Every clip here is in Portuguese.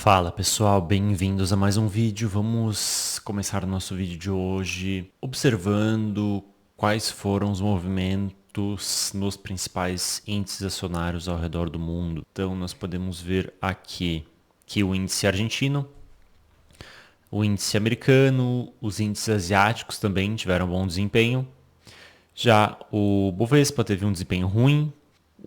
Fala pessoal, bem-vindos a mais um vídeo. Vamos começar o nosso vídeo de hoje observando quais foram os movimentos nos principais índices acionários ao redor do mundo. Então nós podemos ver aqui que o índice argentino, o índice americano, os índices asiáticos também tiveram bom desempenho. Já o Bovespa teve um desempenho ruim.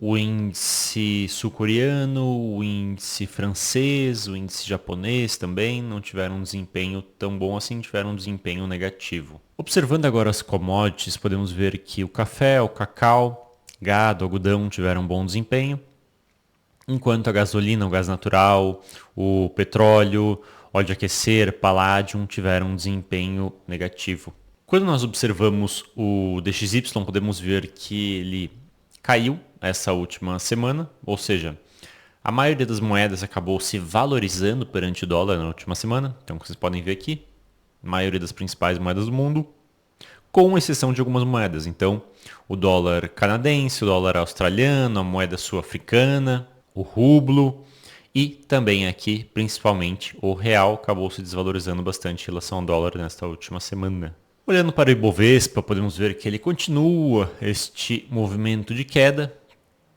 O índice sul-coreano, o índice francês, o índice japonês também não tiveram um desempenho tão bom assim, tiveram um desempenho negativo. Observando agora as commodities, podemos ver que o café, o cacau, gado, algodão tiveram um bom desempenho, enquanto a gasolina, o gás natural, o petróleo, óleo de aquecer, palladium tiveram um desempenho negativo. Quando nós observamos o DXY, podemos ver que ele caiu essa última semana, ou seja, a maioria das moedas acabou se valorizando perante o dólar na última semana. Então, vocês podem ver aqui, a maioria das principais moedas do mundo, com exceção de algumas moedas. Então, o dólar canadense, o dólar australiano, a moeda sul-africana, o rublo e também aqui, principalmente, o real acabou se desvalorizando bastante em relação ao dólar nesta última semana. Olhando para o Ibovespa, podemos ver que ele continua este movimento de queda.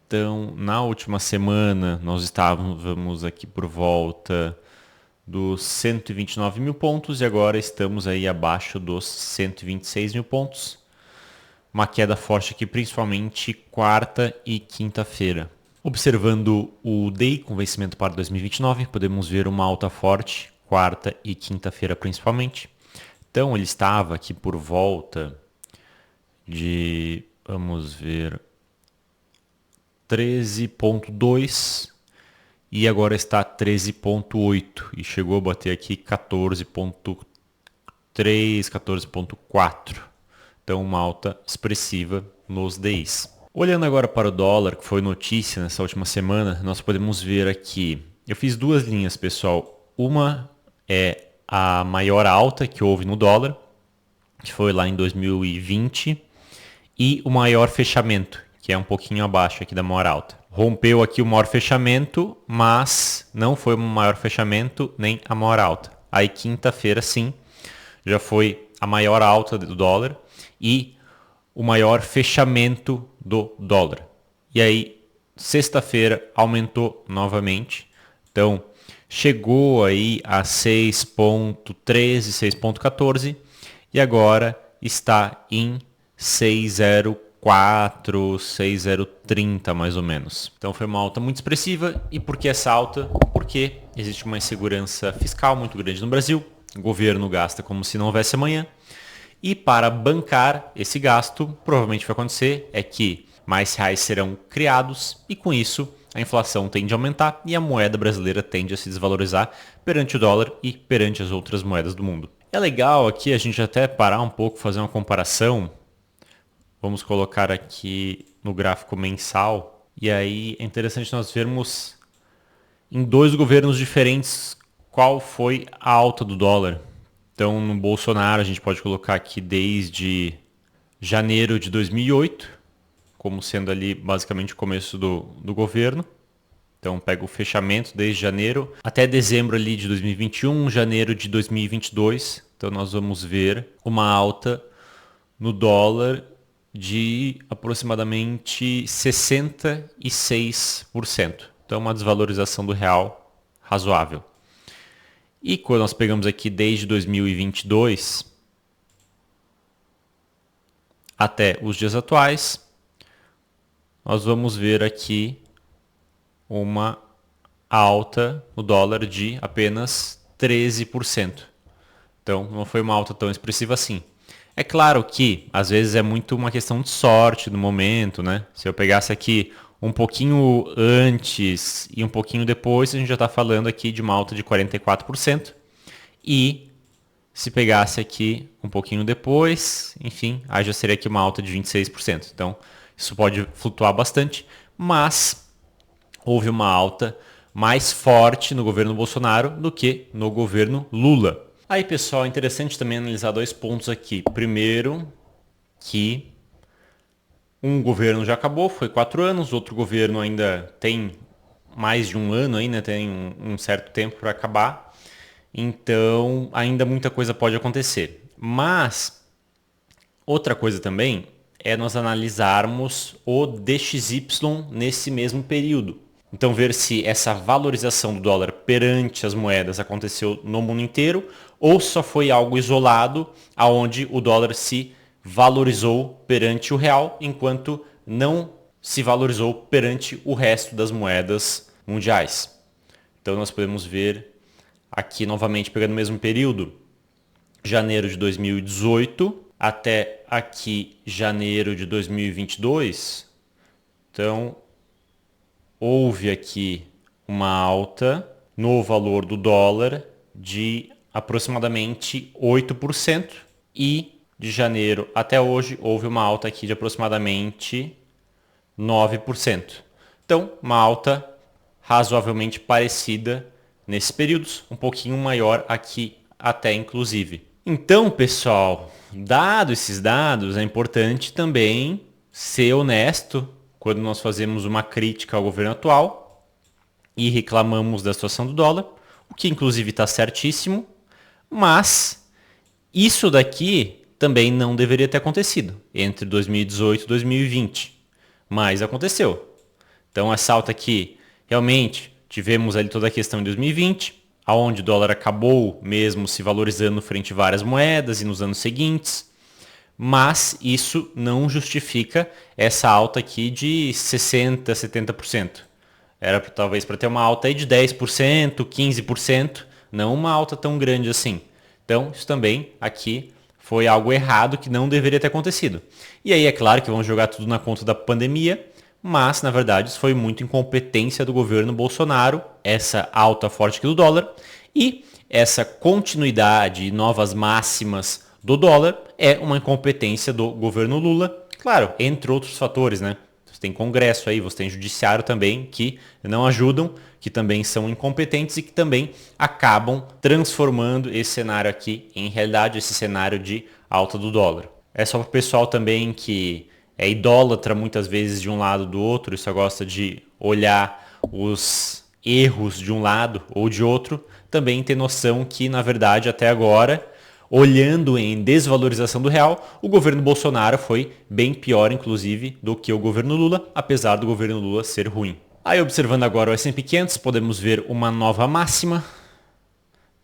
Então, na última semana, nós estávamos aqui por volta dos 129 mil pontos e agora estamos aí abaixo dos 126 mil pontos. Uma queda forte aqui, principalmente quarta e quinta-feira. Observando o DI com vencimento para 2029, podemos ver uma alta forte, quarta e quinta-feira principalmente. Então, ele estava aqui por volta de, vamos ver, 13,2 e agora está 13,8 e chegou a bater aqui 14,3, 14,4. Então, uma alta expressiva nos DIs. Olhando agora para o dólar, que foi notícia nessa última semana, nós podemos ver aqui, eu fiz duas linhas, pessoal. Uma é a maior alta que houve no dólar, que foi lá em 2020, e o maior fechamento, que é um pouquinho abaixo aqui da maior alta. Rompeu aqui o maior fechamento, mas não foi o maior fechamento nem a maior alta. Aí quinta-feira sim, já foi a maior alta do dólar e o maior fechamento do dólar. E aí sexta-feira aumentou novamente. Então chegou aí a 6,13, 6,14 e agora está em 6,04, 6,030 mais ou menos. Então foi uma alta muito expressiva. E por que essa alta? Porque existe uma insegurança fiscal muito grande no Brasil. O governo gasta como se não houvesse amanhã. E para bancar esse gasto, provavelmente vai acontecer é que mais reais serão criados e com isso a inflação tende a aumentar e a moeda brasileira tende a se desvalorizar perante o dólar e perante as outras moedas do mundo. É legal aqui a gente até parar um pouco, fazer uma comparação. Vamos colocar aqui no gráfico mensal. E aí é interessante nós vermos em dois governos diferentes qual foi a alta do dólar. Então, no Bolsonaro, a gente pode colocar aqui desde janeiro de 2008, como sendo ali basicamente o começo do governo. Então, pega o fechamento desde janeiro até dezembro ali de 2021, janeiro de 2022. Então, nós vamos ver uma alta no dólar de aproximadamente 66%. Então, uma desvalorização do real razoável. E quando nós pegamos aqui desde 2022 até os dias atuais, nós vamos ver aqui uma alta no dólar de apenas 13%. Então, não foi uma alta tão expressiva assim. É claro que, às vezes, é muito uma questão de sorte no momento, né? Se eu pegasse aqui um pouquinho antes e um pouquinho depois, a gente já está falando aqui de uma alta de 44%. E se pegasse aqui um pouquinho depois, enfim, aí já seria aqui uma alta de 26%. Então, isso pode flutuar bastante, mas houve uma alta mais forte no governo Bolsonaro do que no governo Lula. Aí, pessoal, é interessante também analisar dois pontos aqui. Primeiro, que um governo já acabou, foi 4 anos, outro governo ainda tem mais de um ano aí, né? Tem um certo tempo para acabar. Então, ainda muita coisa pode acontecer. Mas, outra coisa também é nós analisarmos o DXY nesse mesmo período. Então, ver se essa valorização do dólar perante as moedas aconteceu no mundo inteiro ou só foi algo isolado, aonde o dólar se valorizou perante o real, enquanto não se valorizou perante o resto das moedas mundiais. Então, nós podemos ver aqui novamente, pegando o mesmo período, janeiro de 2018 até aqui janeiro de 2022. Então, houve aqui uma alta no valor do dólar de aproximadamente 8% e de janeiro até hoje houve uma alta aqui de aproximadamente 9%. Então, uma alta razoavelmente parecida nesses períodos, um pouquinho maior aqui até inclusive. Então, pessoal, dado esses dados, é importante também ser honesto quando nós fazemos uma crítica ao governo atual e reclamamos da situação do dólar, o que inclusive está certíssimo, mas isso daqui também não deveria ter acontecido entre 2018 e 2020, mas aconteceu. Então essa alta aqui, realmente, tivemos ali toda a questão em 2020, onde o dólar acabou mesmo se valorizando frente a várias moedas e nos anos seguintes, mas isso não justifica essa alta aqui de 60%, 70%. Era talvez para ter uma alta aí de 10%, 15%, não uma alta tão grande assim. Então, isso também aqui foi algo errado que não deveria ter acontecido. E aí é claro que vamos jogar tudo na conta da pandemia, mas na verdade isso foi muito incompetência do governo Bolsonaro, essa alta forte aqui do dólar, e essa continuidade e novas máximas do dólar é uma incompetência do governo Lula, claro, entre outros fatores, né? Você tem Congresso aí, você tem Judiciário também, que não ajudam, que também são incompetentes e que também acabam transformando esse cenário aqui em realidade, esse cenário de alta do dólar. É só para o pessoal também que é idólatra muitas vezes de um lado ou do outro, e só gosta de olhar os erros de um lado ou de outro, também ter noção que, na verdade, até agora, olhando em desvalorização do real, o governo Bolsonaro foi bem pior, inclusive, do que o governo Lula, apesar do governo Lula ser ruim. Aí, observando agora o S&P 500, podemos ver uma nova máxima.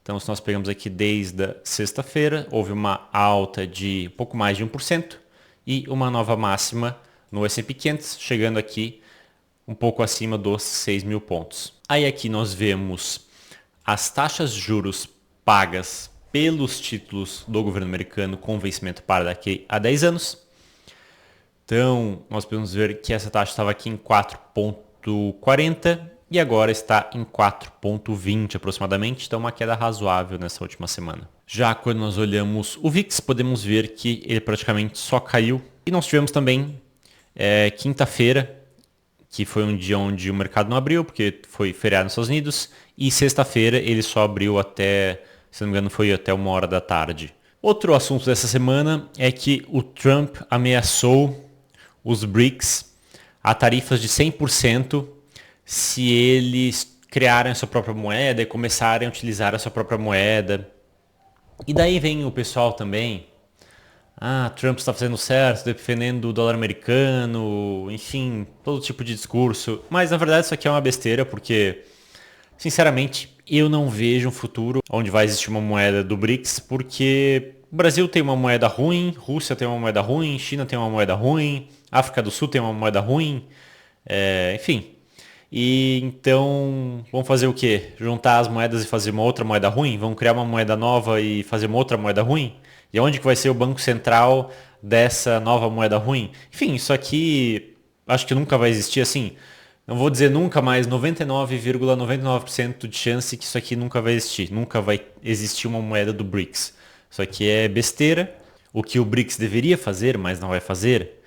Então, se nós pegamos aqui desde a sexta-feira, houve uma alta de pouco mais de 1% e uma nova máxima no S&P 500, chegando aqui um pouco acima dos 6 mil pontos. Aí aqui nós vemos as taxas de juros pagas pelos títulos do governo americano com vencimento para daqui a 10 anos. Então, nós podemos ver que essa taxa estava aqui em 4,40 e agora está em 4,20 aproximadamente, então uma queda razoável nessa última semana. Já quando nós olhamos o VIX, podemos ver que ele praticamente só caiu. E nós tivemos também quinta-feira, que foi um dia onde o mercado não abriu, porque foi feriado nos Estados Unidos, e sexta-feira ele só abriu até, se não me engano, foi até 1 hora da tarde. Outro assunto dessa semana é que o Trump ameaçou os BRICS a tarifas de 100% se eles criarem a sua própria moeda e começarem a utilizar a sua própria moeda. E daí vem o pessoal também, Trump está fazendo certo, defendendo o dólar americano, enfim, todo tipo de discurso. Mas na verdade isso aqui é uma besteira, porque, sinceramente, eu não vejo um futuro onde vai existir uma moeda do BRICS, porque o Brasil tem uma moeda ruim, Rússia tem uma moeda ruim, China tem uma moeda ruim, África do Sul tem uma moeda ruim, enfim. E então, vamos fazer o quê? Juntar as moedas e fazer uma outra moeda ruim? Vamos criar uma moeda nova e fazer uma outra moeda ruim? E onde que vai ser o banco central dessa nova moeda ruim? Enfim, isso aqui acho que nunca vai existir assim. Não vou dizer nunca, mas 99,99% de chance que isso aqui nunca vai existir. Nunca vai existir uma moeda do BRICS. Isso aqui é besteira. O que o BRICS deveria fazer, mas não vai fazer,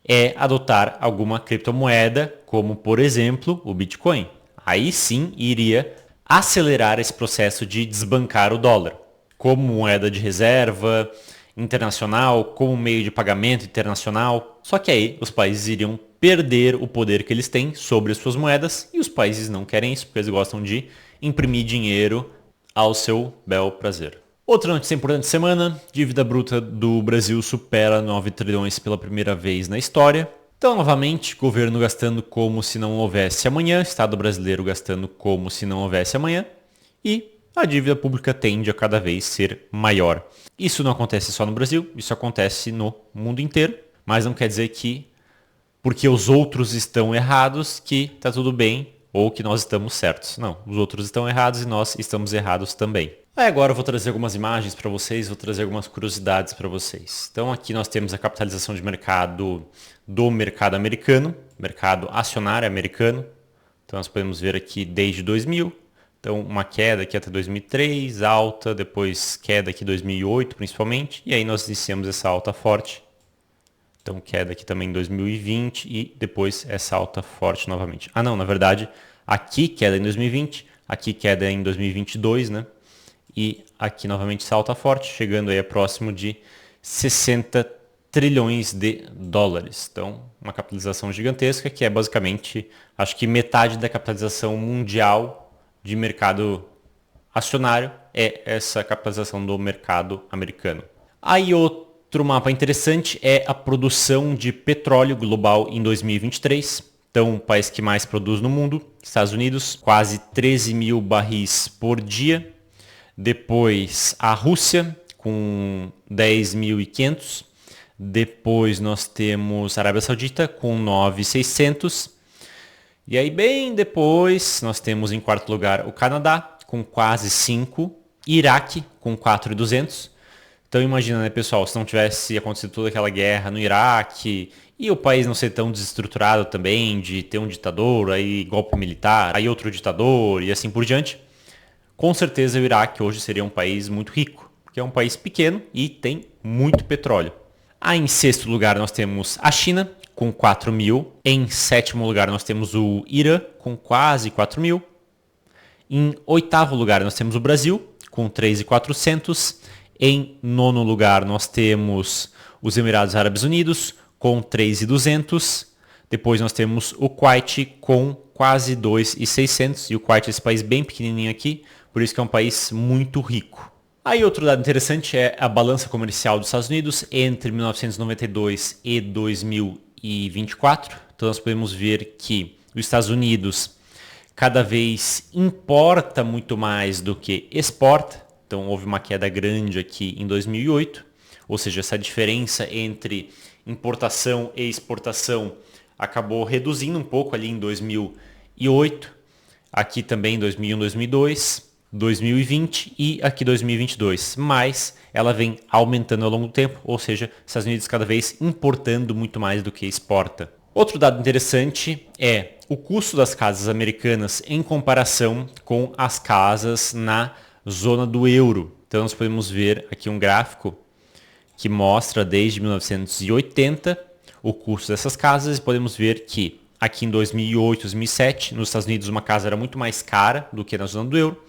é adotar alguma criptomoeda, como por exemplo o Bitcoin. Aí sim iria acelerar esse processo de desbancar o dólar, como moeda de reserva internacional, como meio de pagamento internacional. Só que aí os países iriam perder o poder que eles têm sobre as suas moedas, e os países não querem isso, porque eles gostam de imprimir dinheiro ao seu bel prazer. Outra notícia importante da semana, dívida bruta do Brasil supera 9 trilhões pela primeira vez na história. Então, novamente, governo gastando como se não houvesse amanhã, Estado brasileiro gastando como se não houvesse amanhã, e a dívida pública tende a cada vez ser maior. Isso não acontece só no Brasil, isso acontece no mundo inteiro, mas não quer dizer que porque os outros estão errados que está tudo bem ou que nós estamos certos. Não, os outros estão errados e nós estamos errados também. Aí agora eu vou trazer algumas imagens para vocês, vou trazer algumas curiosidades para vocês. Então aqui nós temos a capitalização de mercado do mercado americano, mercado acionário americano. Então nós podemos ver aqui desde 2000. Então uma queda aqui até 2003, alta, depois queda aqui em 2008 principalmente. E aí nós iniciamos essa alta forte. Então queda aqui também em 2020 e depois essa alta forte novamente. Ah não, na verdade aqui queda em 2020, aqui queda em 2022, né? E aqui novamente essa alta forte, chegando aí a próximo de 60 trilhões de dólares. Então uma capitalização gigantesca que é basicamente, acho que metade da capitalização mundial de mercado acionário é essa capitalização do mercado americano. Aí outro mapa interessante é a produção de petróleo global em 2023. Então, o país que mais produz no mundo, Estados Unidos, quase 13 mil barris por dia. Depois a Rússia, com 10.500. Depois nós temos a Arábia Saudita, com 9.600. E aí, bem depois, nós temos em quarto lugar o Canadá, com quase 5. Iraque, com 4.200. Então imagina, né, pessoal, se não tivesse acontecido toda aquela guerra no Iraque e o país não ser tão desestruturado também, de ter um ditador, aí golpe militar, aí outro ditador e assim por diante, com certeza o Iraque hoje seria um país muito rico, porque é um país pequeno e tem muito petróleo. Aí em sexto lugar nós temos a China, com 4 mil. Em sétimo lugar nós temos o Irã, com quase 4 mil. Em oitavo lugar nós temos o Brasil, com 3.400. Em nono lugar, nós temos os Emirados Árabes Unidos, com 3.200. Depois nós temos o Kuwait, com quase 2.600. E o Kuwait é esse país bem pequenininho aqui, por isso que é um país muito rico. Aí outro dado interessante é a balança comercial dos Estados Unidos entre 1992 e 2024. Então nós podemos ver que os Estados Unidos cada vez importa muito mais do que exporta. Então houve uma queda grande aqui em 2008, ou seja, essa diferença entre importação e exportação acabou reduzindo um pouco ali em 2008, aqui também em 2001, 2002, 2020 e aqui 2022, mas ela vem aumentando ao longo do tempo, ou seja, Estados Unidos cada vez importando muito mais do que exporta. Outro dado interessante é o custo das casas americanas em comparação com as casas na zona do euro. Então nós podemos ver aqui um gráfico que mostra desde 1980 o custo dessas casas e podemos ver que aqui em 2008, 2007, nos Estados Unidos uma casa era muito mais cara do que na zona do euro.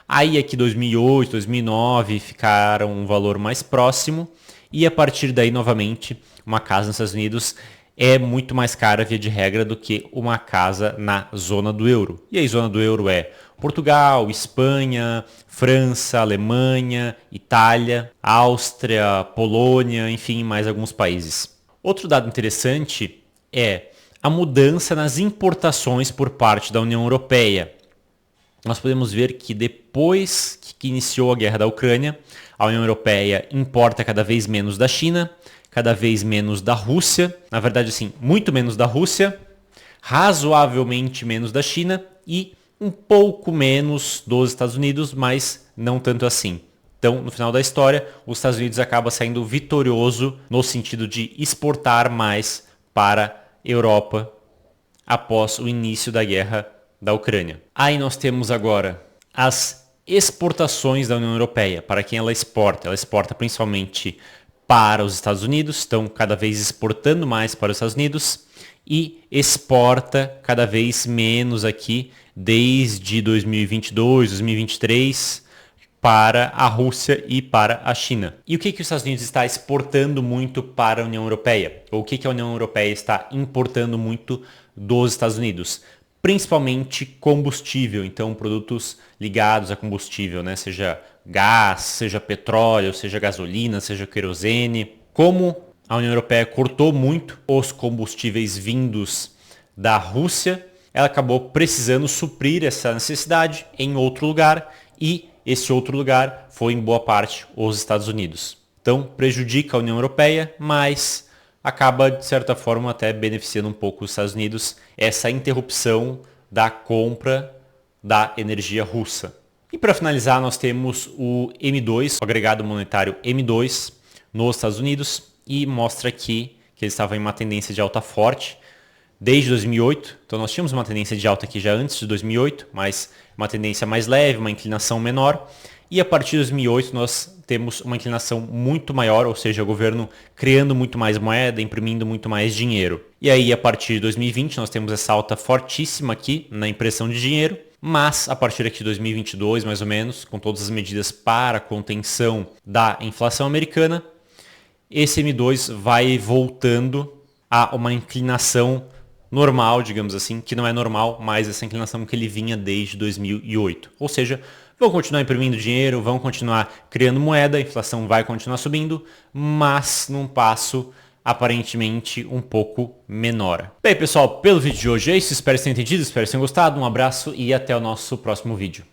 Aí aqui 2008, 2009 ficaram um valor mais próximo e a partir daí novamente uma casa nos Estados Unidos é muito mais cara via de regra do que uma casa na zona do euro. E aí zona do euro é Portugal, Espanha, França, Alemanha, Itália, Áustria, Polônia, enfim, mais alguns países. Outro dado interessante é a mudança nas importações por parte da União Europeia. Nós podemos ver que depois que iniciou a guerra da Ucrânia, a União Europeia importa cada vez menos da China, cada vez menos da Rússia, na verdade assim, muito menos da Rússia, razoavelmente menos da China e um pouco menos dos Estados Unidos, mas não tanto assim. Então, no final da história, os Estados Unidos acaba saindo vitorioso no sentido de exportar mais para a Europa após o início da guerra da Ucrânia. Aí nós temos agora as exportações da União Europeia. Para quem ela exporta principalmente para os Estados Unidos, estão cada vez exportando mais para os Estados Unidos e exporta cada vez menos aqui desde 2022, 2023, para a Rússia e para a China. E o que os Estados Unidos está exportando muito para a União Europeia? Ou o que a União Europeia está importando muito dos Estados Unidos? Principalmente combustível, então produtos ligados a combustível, né? Seja gás, seja petróleo, seja gasolina, seja querosene. Como a União Europeia cortou muito os combustíveis vindos da Rússia, ela acabou precisando suprir essa necessidade em outro lugar e esse outro lugar foi em boa parte os Estados Unidos. Então prejudica a União Europeia, mas acaba de certa forma até beneficiando um pouco os Estados Unidos essa interrupção da compra da energia russa. E para finalizar nós temos o M2, o agregado monetário M2 nos Estados Unidos e mostra aqui que ele estava em uma tendência de alta forte desde 2008, então nós tínhamos uma tendência de alta aqui já antes de 2008, mas uma tendência mais leve, uma inclinação menor, e a partir de 2008 nós temos uma inclinação muito maior, ou seja, o governo criando muito mais moeda, imprimindo muito mais dinheiro. E aí a partir de 2020 nós temos essa alta fortíssima aqui na impressão de dinheiro, mas a partir aqui de 2022 mais ou menos, com todas as medidas para a contenção da inflação americana, esse M2 vai voltando a uma inclinação normal, digamos assim, que não é normal, mas essa inclinação que ele vinha desde 2008. Ou seja, vão continuar imprimindo dinheiro, vão continuar criando moeda, a inflação vai continuar subindo, mas num passo aparentemente um pouco menor. Bem, pessoal, pelo vídeo de hoje é isso. Espero que tenham entendido, espero que tenham gostado. Um abraço e até o nosso próximo vídeo.